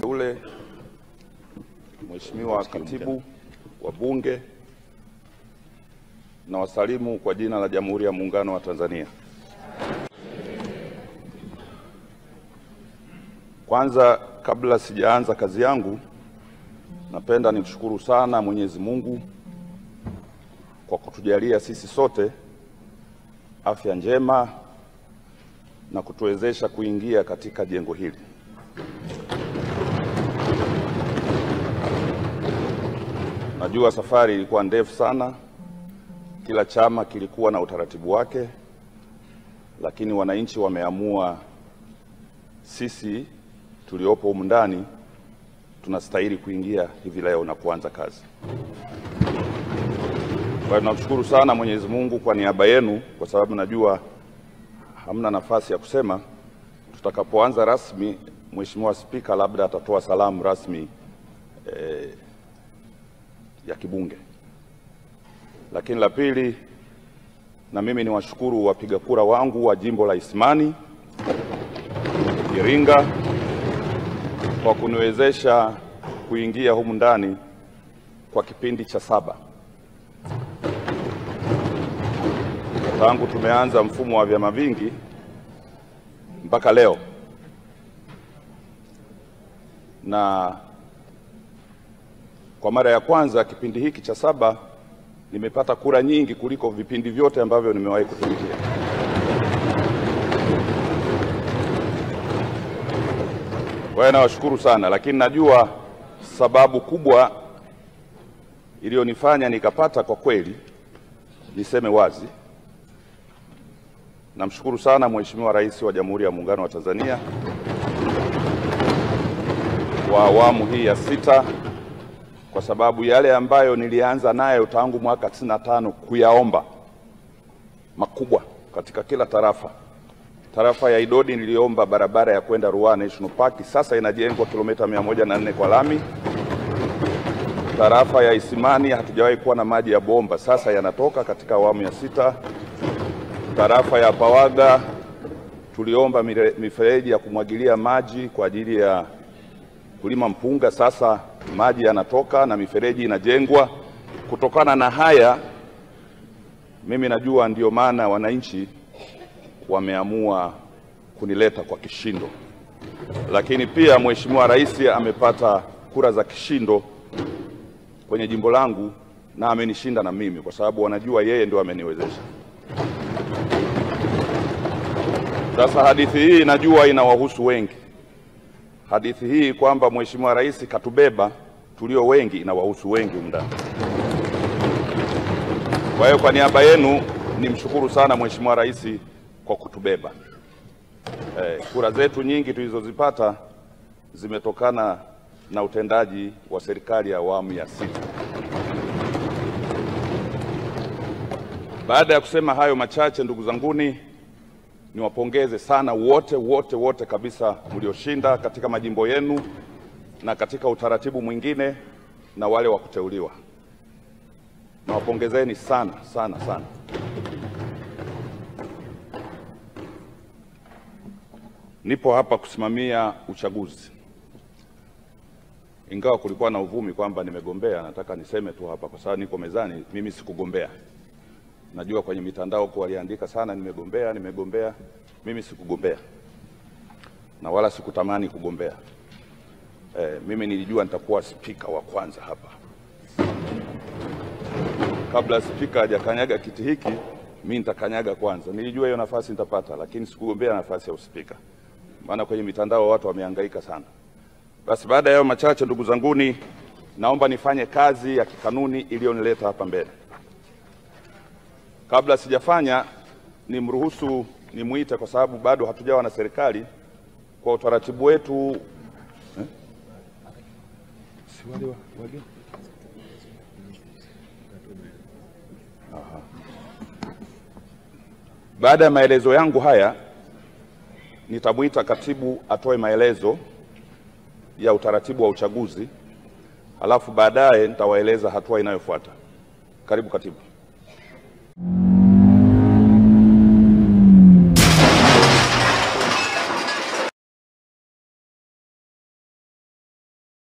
ule, Mheshimiwa Katibu wa Bunge, na wasalimu kwa jina la Jamhuri ya Muungano wa Tanzania. Kwanza, kabla sijaanza kazi yangu, napenda nimshukuru sana Mwenyezi Mungu kwa kutujalia sisi sote afya njema na kutuwezesha kuingia katika jengo hili. Najua safari ilikuwa ndefu sana, kila chama kilikuwa na utaratibu wake, lakini wananchi wameamua sisi tuliopo humu ndani tunastahili kuingia hivi leo na kuanza kazi. Kwa hiyo tunamshukuru sana Mwenyezi Mungu kwa niaba yenu, kwa sababu najua hamna nafasi ya kusema. Tutakapoanza rasmi, Mheshimiwa Spika labda atatoa salamu rasmi ya kibunge. Lakini la pili, na mimi niwashukuru wapiga kura wangu wa jimbo la Isimani, Iringa, kwa kuniwezesha kuingia humu ndani kwa kipindi cha 7 tangu tumeanza mfumo wa vyama vingi mpaka leo, na kwa mara ya kwanza kipindi hiki cha 7 nimepata kura nyingi kuliko vipindi vyote ambavyo nimewahi kutumikia. Kwa hiyo nawashukuru sana, lakini najua sababu kubwa iliyonifanya nikapata, kwa kweli niseme wazi, namshukuru sana Mheshimiwa Rais wa Jamhuri ya Muungano wa Tanzania wa awamu hii ya 6, kwa sababu yale ambayo nilianza nayo tangu mwaka 95 kuyaomba makubwa katika kila tarafa. Tarafa ya Idodi niliomba barabara ya kwenda Ruaha National Park, sasa inajengwa kilomita 104 kwa lami. Tarafa ya Isimani hatujawahi kuwa na maji ya bomba, sasa yanatoka katika awamu ya 6. Tarafa ya Pawaga tuliomba mifereji ya kumwagilia maji kwa ajili ya kulima mpunga, sasa maji yanatoka na mifereji inajengwa. Kutokana na haya, mimi najua ndio maana wananchi wameamua kunileta kwa kishindo, lakini pia Mheshimiwa Rais amepata kura za kishindo kwenye jimbo langu na amenishinda na mimi, kwa sababu wanajua yeye ndio ameniwezesha. Sasa hadithi hii najua inawahusu wengi. Hadithi hii kwamba Mheshimiwa Rais katubeba tulio wengi inawahusu wengi ndani. Kwa hiyo kwa niaba yenu nimshukuru sana Mheshimiwa Rais kwa kutubeba. Kura zetu nyingi tulizozipata zimetokana na utendaji wa serikali ya awamu ya 6. Baada ya kusema hayo machache, ndugu zanguni, niwapongeze sana wote kabisa mlioshinda katika majimbo yenu na katika utaratibu mwingine, na wale wa kuteuliwa. Nawapongezeni sana. Nipo hapa kusimamia uchaguzi. Ingawa kulikuwa na uvumi kwamba nimegombea, nataka niseme tu hapa kwa sababu niko mezani, mimi sikugombea. Najua kwenye mitandao kwa waliandika sana nimegombea. Mimi sikugombea na wala sikutamani kugombea. Mimi nilijua nitakuwa spika wa kwanza hapa. Kabla spika hajakanyaga kiti hiki, mimi nitakanyaga kwanza. Nilijua hiyo nafasi nitapata, lakini sikugombea nafasi ya uspika, maana kwenye mitandao watu wamehangaika sana. Basi baada ya hayo machache, ndugu zanguni, naomba nifanye kazi ya kikanuni iliyonileta hapa mbele. Kabla sijafanya, nimruhusu nimuite, kwa sababu bado hatujawa na serikali. Kwa utaratibu wetu baada ya maelezo yangu haya, nitamuita katibu atoe maelezo ya utaratibu wa uchaguzi, halafu baadaye nitawaeleza hatua inayofuata. Karibu katibu.